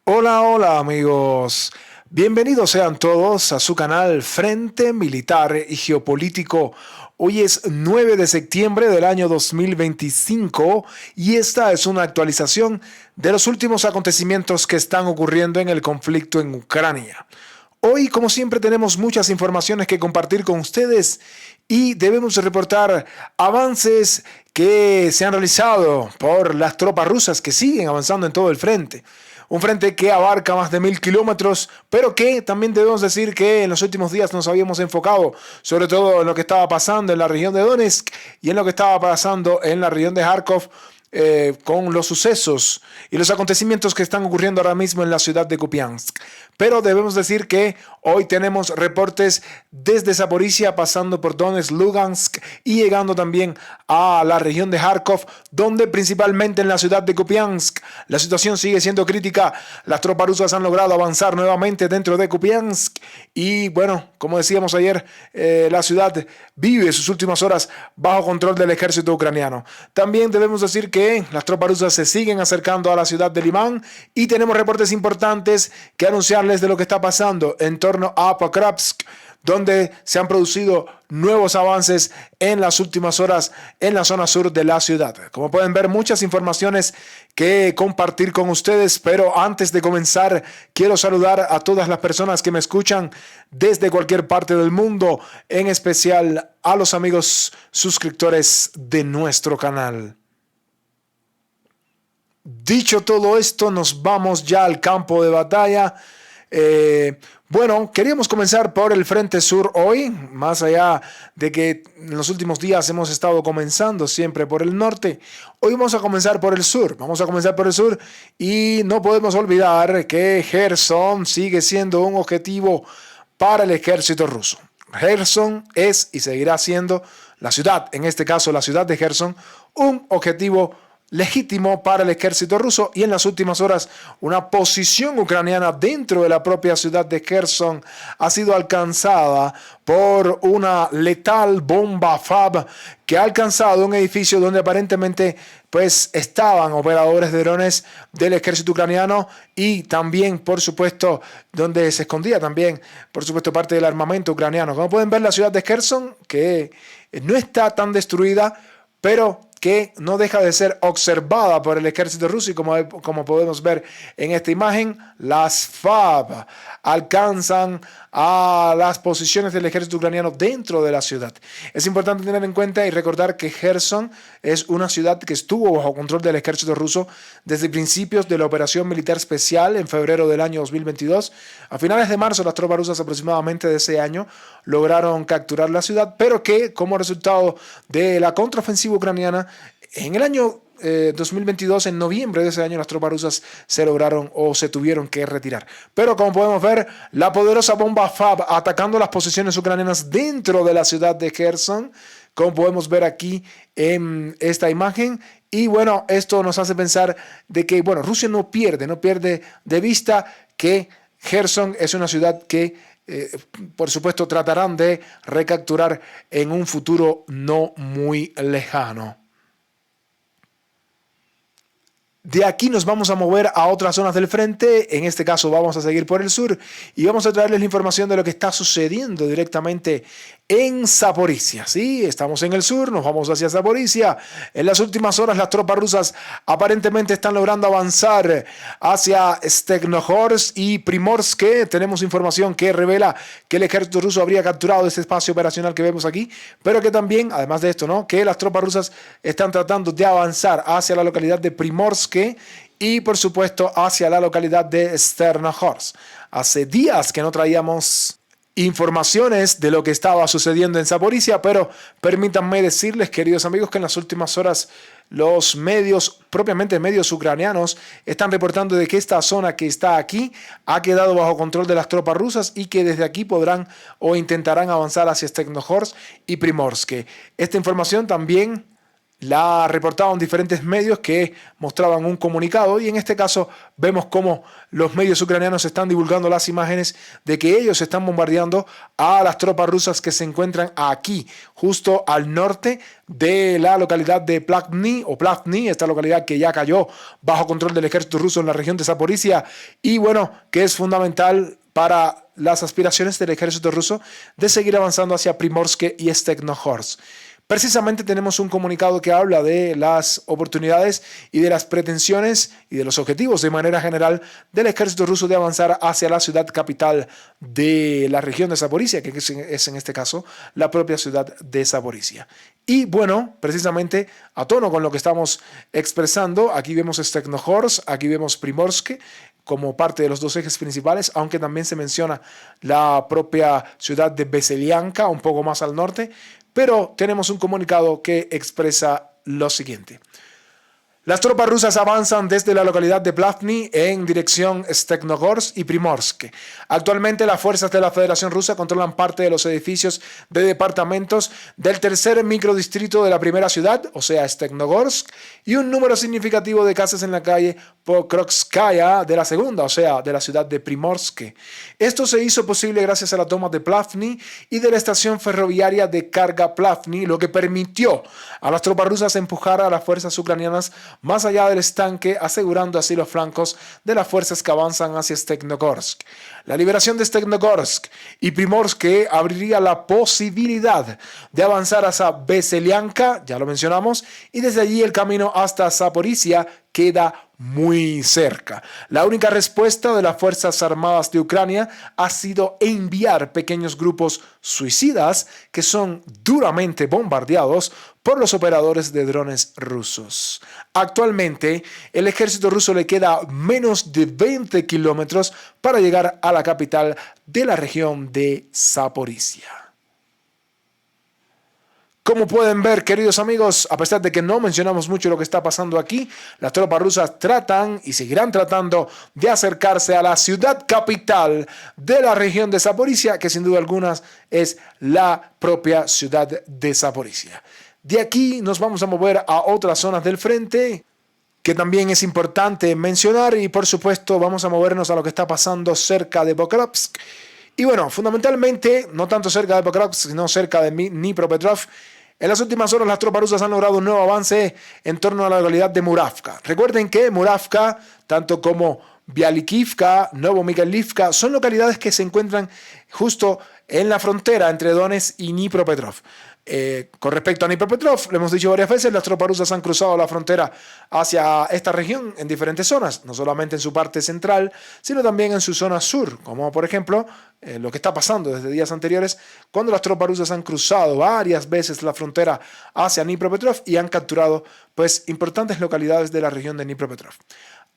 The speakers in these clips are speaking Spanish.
Hola, hola amigos. Bienvenidos sean todos a su canal Frente Militar y Geopolítico. Hoy es 9 de septiembre del año 2025 y esta es una actualización de los últimos acontecimientos que están ocurriendo en el conflicto en Ucrania. Hoy, como siempre, tenemos muchas informaciones que compartir con ustedes y debemos reportar avances que se han realizado por las tropas rusas que siguen avanzando en todo el frente. Un frente que abarca más de 1000 kilómetros, pero que también debemos decir que en los últimos días nos habíamos enfocado sobre todo en lo que estaba pasando en la región de Donetsk y en lo que estaba pasando en la región de Kharkov, con los sucesos y los acontecimientos que están ocurriendo ahora mismo en la ciudad de Kupiansk. Pero debemos decir que hoy tenemos reportes desde Zaporizhia, pasando por Donetsk, Lugansk y llegando también a la región de Kharkov, donde principalmente en la ciudad de Kupiansk la situación sigue siendo crítica. Las tropas rusas han logrado avanzar nuevamente dentro de Kupiansk y bueno, como decíamos ayer, la ciudad vive sus últimas horas bajo control del ejército ucraniano. También debemos decir que las tropas rusas se siguen acercando a la ciudad de Limán y tenemos reportes importantes que anunciarles de lo que está pasando en torno a Pokrovsk, donde se han producido nuevos avances en las últimas horas en la zona sur de la ciudad. Como pueden ver, muchas informaciones que compartir con ustedes, pero antes de comenzar, quiero saludar a todas las personas que me escuchan desde cualquier parte del mundo, en especial a los amigos suscriptores de nuestro canal. Dicho todo esto, nos vamos ya al campo de batalla. Bueno, queríamos comenzar por el Frente Sur hoy, más allá de que en los últimos días hemos estado comenzando siempre por el norte. Hoy vamos a comenzar por el sur, y no podemos olvidar que Gerson sigue siendo un objetivo para el ejército ruso. Gerson es y seguirá siendo la ciudad, en este caso la ciudad de Gerson, un objetivo legítimo para el ejército ruso, y en las últimas horas una posición ucraniana dentro de la propia ciudad de Kherson ha sido alcanzada por una letal bomba FAB que ha alcanzado un edificio donde aparentemente pues estaban operadores de drones del ejército ucraniano y también, por supuesto, donde se escondía también, por supuesto, parte del armamento ucraniano. Como pueden ver, la ciudad de Kherson, que no está tan destruida, pero que no deja de ser observada por el ejército ruso, y como podemos ver en esta imagen, las FAB alcanzan a las posiciones del ejército ucraniano dentro de la ciudad. Es importante tener en cuenta y recordar que Gerson es una ciudad que estuvo bajo control del ejército ruso desde principios de la operación militar especial en febrero del año 2022. A finales de marzo, las tropas rusas aproximadamente de ese año lograron capturar la ciudad, pero que como resultado de la contraofensiva ucraniana en el año 2022, en noviembre de ese año, las tropas rusas se lograron o se tuvieron que retirar. Pero como podemos ver, la poderosa bomba FAB atacando las posiciones ucranianas dentro de la ciudad de Kherson, como podemos ver aquí en esta imagen. Y bueno, esto nos hace pensar de que, bueno, Rusia no pierde de vista que Kherson es una ciudad que por supuesto tratarán de recapturar en un futuro no muy lejano. De aquí nos vamos a mover a otras zonas del frente. En este caso vamos a seguir por el sur y vamos a traerles la información de lo que está sucediendo directamente en Zaporizhia. Sí, estamos en el sur, nos vamos hacia Zaporizhia. En las últimas horas las tropas rusas aparentemente están logrando avanzar hacia Stepnohorsk y Primorsk. Tenemos información que revela que el ejército ruso habría capturado ese espacio operacional que vemos aquí, pero que también, además de esto, ¿no?, que las tropas rusas están tratando de avanzar hacia la localidad de Primorsk y por supuesto hacia la localidad de Stepnohorsk. Hace días que no traíamos informaciones de lo que estaba sucediendo en Zaporizhia, pero permítanme decirles, queridos amigos, que en las últimas horas los medios, propiamente medios ucranianos, están reportando de que esta zona que está aquí ha quedado bajo control de las tropas rusas y que desde aquí podrán o intentarán avanzar hacia Stepnohorsk y Primorsk. Esta información también La reportaban diferentes medios que mostraban un comunicado y en este caso vemos cómo los medios ucranianos están divulgando las imágenes de que ellos están bombardeando a las tropas rusas que se encuentran aquí, justo al norte de la localidad de Plavny, esta localidad que ya cayó bajo control del ejército ruso en la región de Zaporizhia y bueno, que es fundamental para las aspiraciones del ejército ruso de seguir avanzando hacia Primorsk y Stepnogorsk. Precisamente tenemos un comunicado que habla de las oportunidades y de las pretensiones y de los objetivos de manera general del ejército ruso de avanzar hacia la ciudad capital de la región de Zaporizhia, que es en este caso la propia ciudad de Zaporizhia. Y bueno, precisamente a tono con lo que estamos expresando, aquí vemos Stepnogorsk, aquí vemos Primorsk, como parte de los dos ejes principales, aunque también se menciona la propia ciudad de Veselyanka, un poco más al norte, pero tenemos un comunicado que expresa lo siguiente. Las tropas rusas avanzan desde la localidad de Plavny en dirección Stepnogorsk y Primorsk. Actualmente las fuerzas de la Federación Rusa controlan parte de los edificios de departamentos del tercer microdistrito de la primera ciudad, o sea, Stepnogorsk, y un número significativo de casas en la calle Pokrovskaya de la segunda, o sea, de la ciudad de Primorsk. Esto se hizo posible gracias a la toma de Plavny y de la estación ferroviaria de carga Plavny, lo que permitió a las tropas rusas empujar a las fuerzas ucranianas más allá del estanque, asegurando así los flancos de las fuerzas que avanzan hacia Stepnogorsk. La liberación de Stepnogorsk y Primorsk abriría la posibilidad de avanzar hacia Veselyanka, ya lo mencionamos, y desde allí el camino hasta Zaporizhia queda muy cerca. La única respuesta de las Fuerzas Armadas de Ucrania ha sido enviar pequeños grupos suicidas que son duramente bombardeados por los operadores de drones rusos. Actualmente, el ejército ruso le queda menos de 20 kilómetros para llegar a la capital de la región de Zaporizhia. Como pueden ver, queridos amigos, a pesar de que no mencionamos mucho lo que está pasando aquí, las tropas rusas tratan y seguirán tratando de acercarse a la ciudad capital de la región de Zaporizhia, que sin duda alguna es la propia ciudad de Zaporizhia. De aquí nos vamos a mover a otras zonas del frente, que también es importante mencionar, y por supuesto vamos a movernos a lo que está pasando cerca de Pokrovsk. Y bueno, fundamentalmente, no tanto cerca de Pokrovsk, sino cerca de Dnipropetrovsk. En las últimas horas las tropas rusas han logrado un nuevo avance en torno a la localidad de Muravka. Recuerden que Muravka, tanto como Bialikivka, Novomikhailivka, son localidades que se encuentran justo en la frontera entre Donetsk y Dnipropetrovsk. Con respecto a Dnipropetrovsk, lo hemos dicho varias veces, las tropas rusas han cruzado la frontera hacia esta región en diferentes zonas, no solamente en su parte central, sino también en su zona sur, como por ejemplo lo que está pasando desde días anteriores, cuando las tropas rusas han cruzado varias veces la frontera hacia Dnipropetrovsk y han capturado pues importantes localidades de la región de Dnipropetrovsk.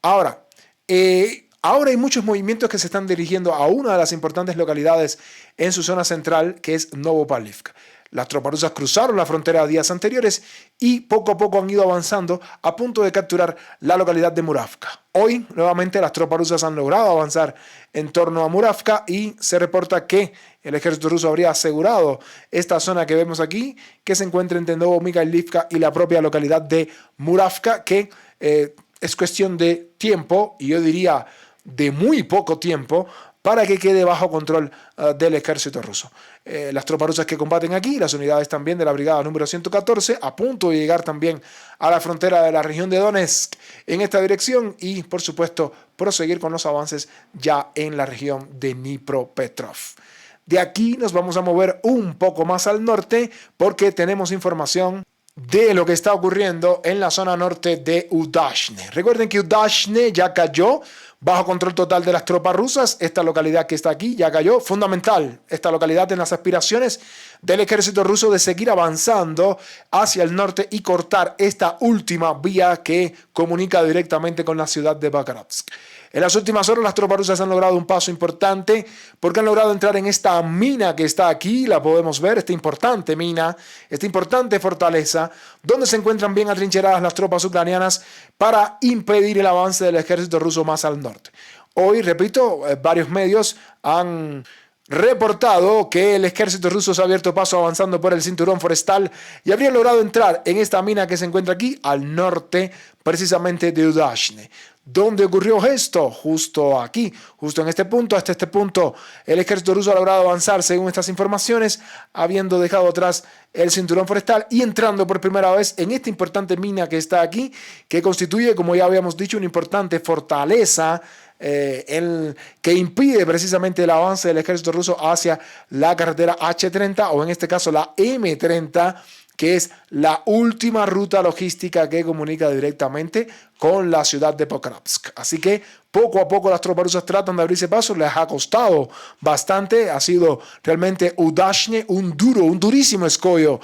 Ahora hay muchos movimientos que se están dirigiendo a una de las importantes localidades en su zona central, que es Novopavlivka. Las tropas rusas cruzaron la frontera días anteriores y poco a poco han ido avanzando a punto de capturar la localidad de Muravka. Hoy, nuevamente, las tropas rusas han logrado avanzar en torno a Muravka y se reporta que el ejército ruso habría asegurado esta zona que vemos aquí, que se encuentra entre Novomikhailivka y la propia localidad de Muravka, que es cuestión de tiempo, y yo diría de muy poco tiempo, para que quede bajo control del ejército ruso. Las tropas rusas que combaten aquí, las unidades también de la brigada número 114, a punto de llegar también a la frontera de la región de Donetsk en esta dirección y, por supuesto, proseguir con los avances ya en la región de Dnipropetrovsk. De aquí nos vamos a mover un poco más al norte porque tenemos información de lo que está ocurriendo en la zona norte de Udashne. Recuerden que Udashne ya cayó bajo control total de las tropas rusas. Esta localidad que está aquí ya cayó. Fundamental esta localidad en las aspiraciones del ejército ruso de seguir avanzando hacia el norte y cortar esta última vía que comunica directamente con la ciudad de Pokrovsk. En las últimas horas las tropas rusas han logrado un paso importante porque han logrado entrar en esta mina que está aquí, la podemos ver, esta importante mina, esta importante fortaleza, donde se encuentran bien atrincheradas las tropas ucranianas para impedir el avance del ejército ruso más al norte. Hoy, repito, varios medios han reportado que el ejército ruso se ha abierto paso avanzando por el cinturón forestal y habría logrado entrar en esta mina que se encuentra aquí al norte precisamente de Udashne. ¿Dónde ocurrió esto? Justo aquí, justo en este punto. Hasta este punto el ejército ruso ha logrado avanzar según estas informaciones, habiendo dejado atrás el cinturón forestal y entrando por primera vez en esta importante mina que está aquí, que constituye, como ya habíamos dicho, una importante fortaleza que impide precisamente el avance del ejército ruso hacia la carretera H30 o en este caso la M30, que es la última ruta logística que comunica directamente con la ciudad de Pokrovsk. Así que poco a poco las tropas rusas tratan de abrirse paso, les ha costado bastante, ha sido realmente Udashne un durísimo escollo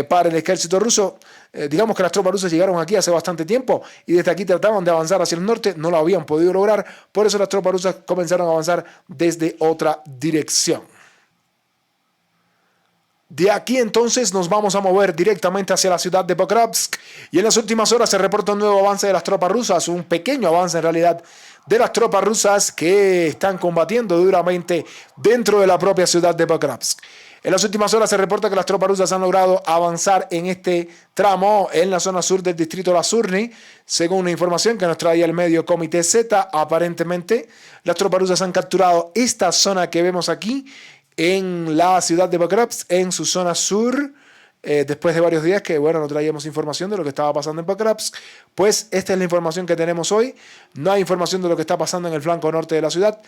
para el ejército ruso. Digamos que las tropas rusas llegaron aquí hace bastante tiempo y desde aquí trataban de avanzar hacia el norte, no lo habían podido lograr, por eso las tropas rusas comenzaron a avanzar desde otra dirección. De aquí entonces nos vamos a mover directamente hacia la ciudad de Pokrovsk y en las últimas horas se reporta un nuevo avance de las tropas rusas, un pequeño avance en realidad de las tropas rusas que están combatiendo duramente dentro de la propia ciudad de Pokrovsk. En las últimas horas se reporta que las tropas rusas han logrado avanzar en este tramo en la zona sur del distrito Lazurny, según una información que nos traía el medio Comité Z. Aparentemente las tropas rusas han capturado esta zona que vemos aquí en la ciudad de Pokrovsk, en su zona sur, después de varios días que, no traíamos información de lo que estaba pasando en Pokrovsk, pues esta es la información que tenemos hoy. No hay información de lo que está pasando en el flanco norte de la ciudad.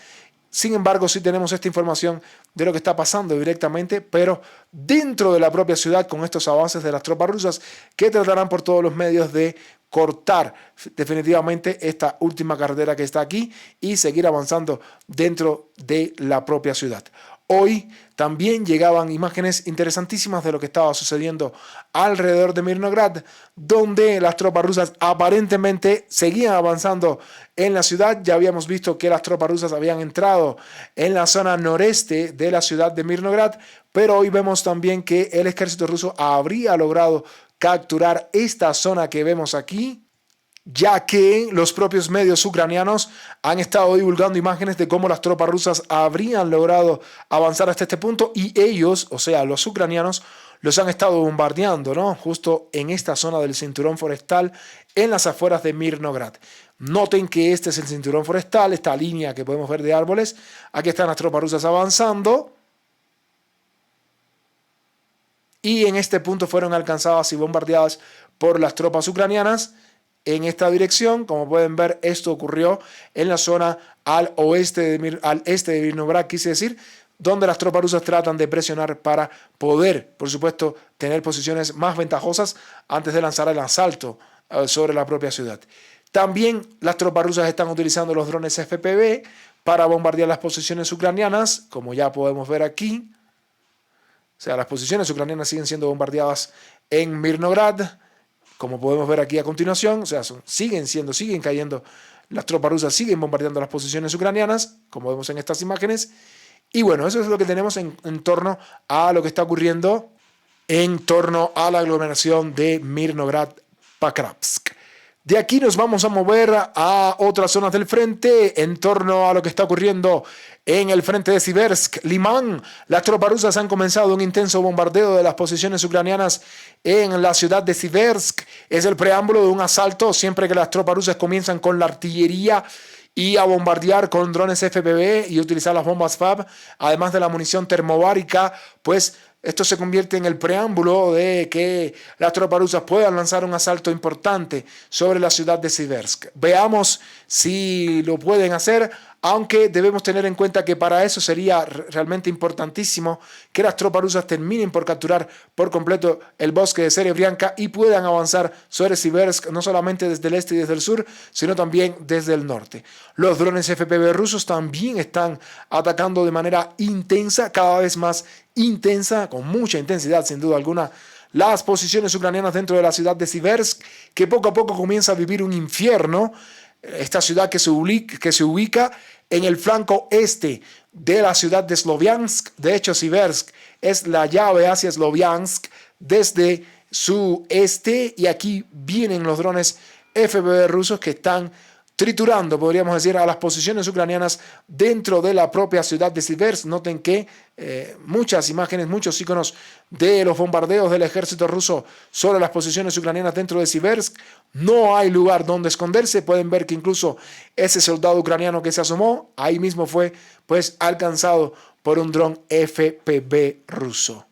Sin embargo, sí tenemos esta información de lo que está pasando directamente, pero dentro de la propia ciudad con estos avances de las tropas rusas que tratarán por todos los medios de cortar definitivamente esta última carretera que está aquí y seguir avanzando dentro de la propia ciudad. Hoy también llegaban imágenes interesantísimas de lo que estaba sucediendo alrededor de Mirnograd, donde las tropas rusas aparentemente seguían avanzando en la ciudad. Ya habíamos visto que las tropas rusas habían entrado en la zona noreste de la ciudad de Mirnograd, pero hoy vemos también que el ejército ruso habría logrado capturar esta zona que vemos aquí, ya que los propios medios ucranianos han estado divulgando imágenes de cómo las tropas rusas habrían logrado avanzar hasta este punto y ellos, o sea, los ucranianos, los han estado bombardeando, ¿no? Justo en esta zona del cinturón forestal, en las afueras de Mirnograd. Noten que este es el cinturón forestal, esta línea que podemos ver de árboles. Aquí están las tropas rusas avanzando. Y en este punto fueron alcanzadas y bombardeadas por las tropas ucranianas. En esta dirección, como pueden ver, esto ocurrió en la zona al este de Mirnograd, quise decir, donde las tropas rusas tratan de presionar para poder, por supuesto, tener posiciones más ventajosas antes de lanzar el asalto sobre la propia ciudad. También las tropas rusas están utilizando los drones FPV para bombardear las posiciones ucranianas, como ya podemos ver aquí. O sea, las posiciones ucranianas siguen siendo bombardeadas en Mirnograd, como podemos ver aquí a continuación. O sea, siguen cayendo, las tropas rusas siguen bombardeando las posiciones ucranianas, como vemos en estas imágenes. Y bueno, eso es lo que tenemos en torno a lo que está ocurriendo en torno a la aglomeración de Mirnograd-Pokrovsk. De aquí nos vamos a mover a otras zonas del frente en torno a lo que está ocurriendo en el frente de Siversk, Limán. Las tropas rusas han comenzado un intenso bombardeo de las posiciones ucranianas en la ciudad de Siversk. Es el preámbulo de un asalto siempre que las tropas rusas comienzan con la artillería y a bombardear con drones FPV y utilizar las bombas FAB, además de la munición termobárica, pues esto se convierte en el preámbulo de que las tropas rusas puedan lanzar un asalto importante sobre la ciudad de Siversk. Veamos si lo pueden hacer, aunque debemos tener en cuenta que para eso sería realmente importantísimo que las tropas rusas terminen por capturar por completo el bosque de Serebrianka y puedan avanzar sobre Siversk no solamente desde el este y desde el sur, sino también desde el norte. Los drones FPV rusos también están atacando de manera intensa, cada vez más intensa, con mucha intensidad sin duda alguna, las posiciones ucranianas dentro de la ciudad de Siversk, que poco a poco comienza a vivir un infierno. Esta ciudad que se ubica en el flanco este de la ciudad de Sloviansk. De hecho, Siversk es la llave hacia Sloviansk desde su este, y aquí vienen los drones FPV rusos que están triturando, podríamos decir, a las posiciones ucranianas dentro de la propia ciudad de Siversk. Noten que muchas imágenes, muchos iconos de los bombardeos del ejército ruso sobre las posiciones ucranianas dentro de Siversk. No hay lugar donde esconderse. Pueden ver que incluso ese soldado ucraniano que se asomó, ahí mismo fue pues alcanzado por un dron FPV ruso.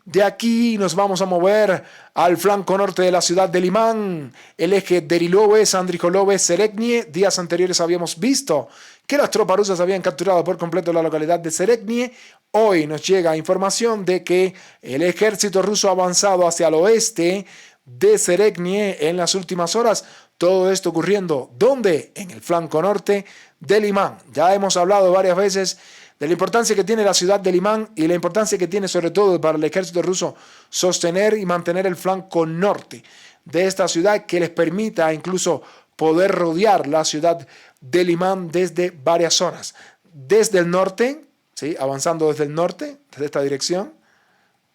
De aquí nos vamos a mover al flanco norte de la ciudad de Limán, el eje Derilovets, Andrijolovets, Seregnie. Días anteriores habíamos visto que las tropas rusas habían capturado por completo la localidad de Seregnie. Hoy nos llega información de que el ejército ruso ha avanzado hacia el oeste de Seregnie en las últimas horas. Todo esto ocurriendo, ¿dónde? En el flanco norte de Limán. Ya hemos hablado varias veces de la importancia que tiene la ciudad de Limán y la importancia que tiene sobre todo para el ejército ruso sostener y mantener el flanco norte de esta ciudad, que les permita incluso poder rodear la ciudad de Limán desde varias zonas. Desde el norte, ¿sí? Avanzando desde el norte, desde esta dirección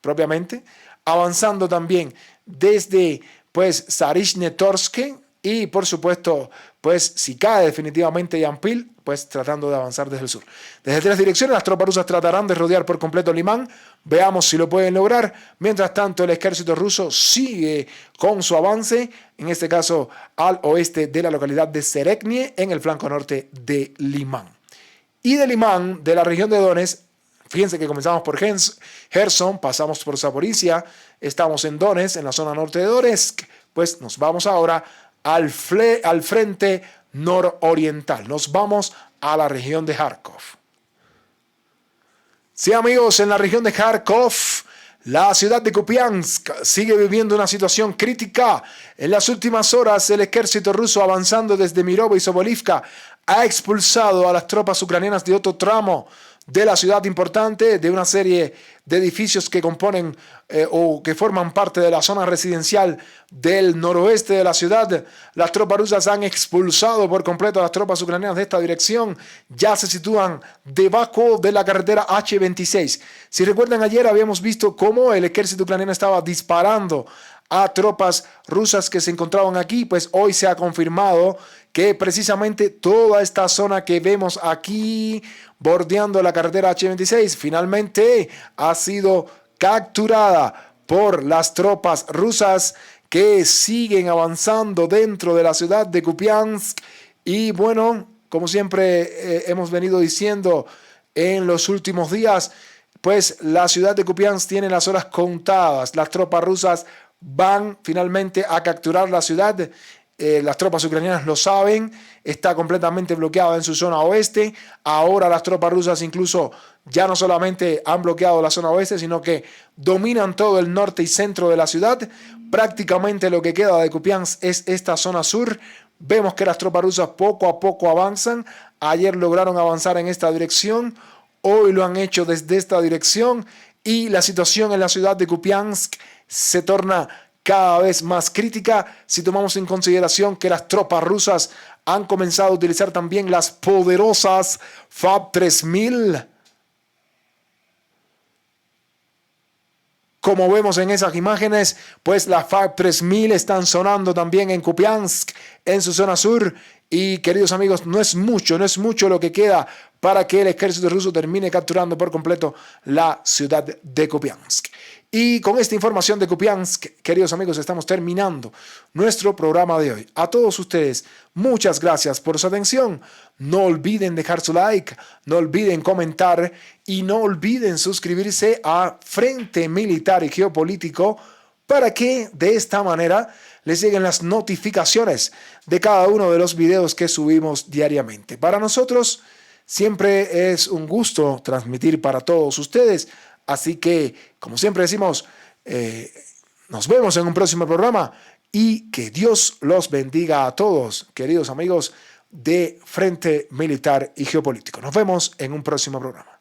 propiamente, avanzando también desde pues Zarishne-Torsk y por supuesto pues si cae definitivamente Yampil, pues tratando de avanzar desde el sur. Desde 3 direcciones las tropas rusas tratarán de rodear por completo Limán. Veamos si lo pueden lograr. Mientras tanto el ejército ruso sigue con su avance, en este caso al oeste de la localidad de Seregnie, en el flanco norte de Limán. Y de Limán, de la región de Donetsk, fíjense que comenzamos por Gerson, pasamos por Zaporizhia, estamos en Donetsk, en la zona norte de Donetsk, pues nos vamos ahora al frente nororiental. Nos vamos a la región de Kharkov. Sí, amigos, en la región de Kharkov, la ciudad de Kupiansk sigue viviendo una situación crítica. En las últimas horas, el ejército ruso, avanzando desde Mirovo y Sobolivka, ha expulsado a las tropas ucranianas de otro tramo de la ciudad importante, de una serie de edificios que componen o que forman parte de la zona residencial del noroeste de la ciudad. Las tropas rusas han expulsado por completo a las tropas ucranianas de esta dirección. Ya se sitúan debajo de la carretera H26. Si recuerdan, ayer habíamos visto cómo el ejército ucraniano estaba disparando a tropas rusas que se encontraban aquí. Pues hoy se ha confirmado que precisamente toda esta zona que vemos aquí bordeando la carretera H26 finalmente ha sido capturada por las tropas rusas que siguen avanzando dentro de la ciudad de Kupiansk. Y bueno, como siempre hemos venido diciendo en los últimos días, pues la ciudad de Kupiansk tiene las horas contadas. Las tropas rusas van finalmente a capturar la ciudad. Las tropas ucranianas lo saben, está completamente bloqueada en su zona oeste. Ahora las tropas rusas incluso ya no solamente han bloqueado la zona oeste, sino que dominan todo el norte y centro de la ciudad. Prácticamente lo que queda de Kupiansk es esta zona sur. Vemos que las tropas rusas poco a poco avanzan. Ayer lograron avanzar en esta dirección, hoy lo han hecho desde esta dirección y la situación en la ciudad de Kupiansk se torna cada vez más crítica si tomamos en consideración que las tropas rusas han comenzado a utilizar también las poderosas FAB-3000. Como vemos en esas imágenes, pues las FAB-3000 están sonando también en Kupiansk, en su zona sur. Y queridos amigos, no es mucho lo que queda para que el ejército ruso termine capturando por completo la ciudad de Kupiansk. Y con esta información de Kupiansk, queridos amigos, estamos terminando nuestro programa de hoy. A todos ustedes, muchas gracias por su atención. No olviden dejar su like, no olviden comentar y no olviden suscribirse a Frente Militar y Geopolítico para que de esta manera les lleguen las notificaciones de cada uno de los videos que subimos diariamente. Para nosotros siempre es un gusto transmitir para todos ustedes. Así que, como siempre decimos, nos vemos en un próximo programa y que Dios los bendiga a todos, queridos amigos de Frente Militar y Geopolítico. Nos vemos en un próximo programa.